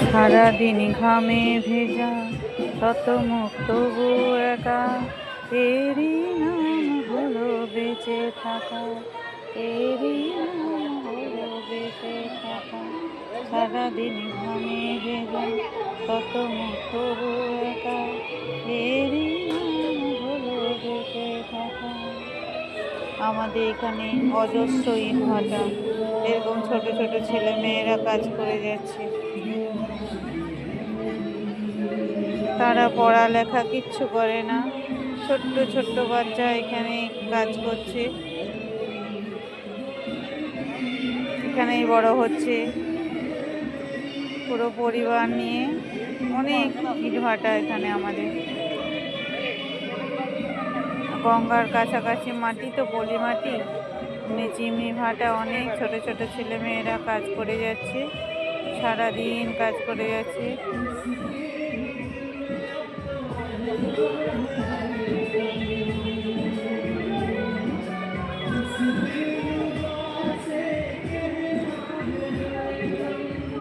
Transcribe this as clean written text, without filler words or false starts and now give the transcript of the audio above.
সারাদিন ঘামে ভেজা শত মুখ তবু একা, এরই নাম হলো বেঁচে থাকা, এরই নাম হলো বেঁচে থাকা। সারাদিন ঘামে ভেজা শত মুখ তবু একা, এরই নাম হলো বেঁচে থাকা। আমাদের এখানে অজস্র ইটভাটা, এরকম ছোট ছোট ছেলে মেয়েরা কাজ করে যাচ্ছে। তারা পড়ালেখা কিচ্ছু করে না, ছোট্ট ছোট্ট বাচ্চা এখানে কাজ করছে, এখানেই বড় হচ্ছে পুরো পরিবার নিয়ে। অনেক ইটভাটা এখানে আমাদের। গঙ্গার কাছাকাছি মাটি তো, পলি মাটি, চিমনি ভাটা, অনেক ছোট ছোট ছেলে মেয়েরা কাজ করে যাচ্ছে, সারাদিন কাজ করে যাচ্ছে।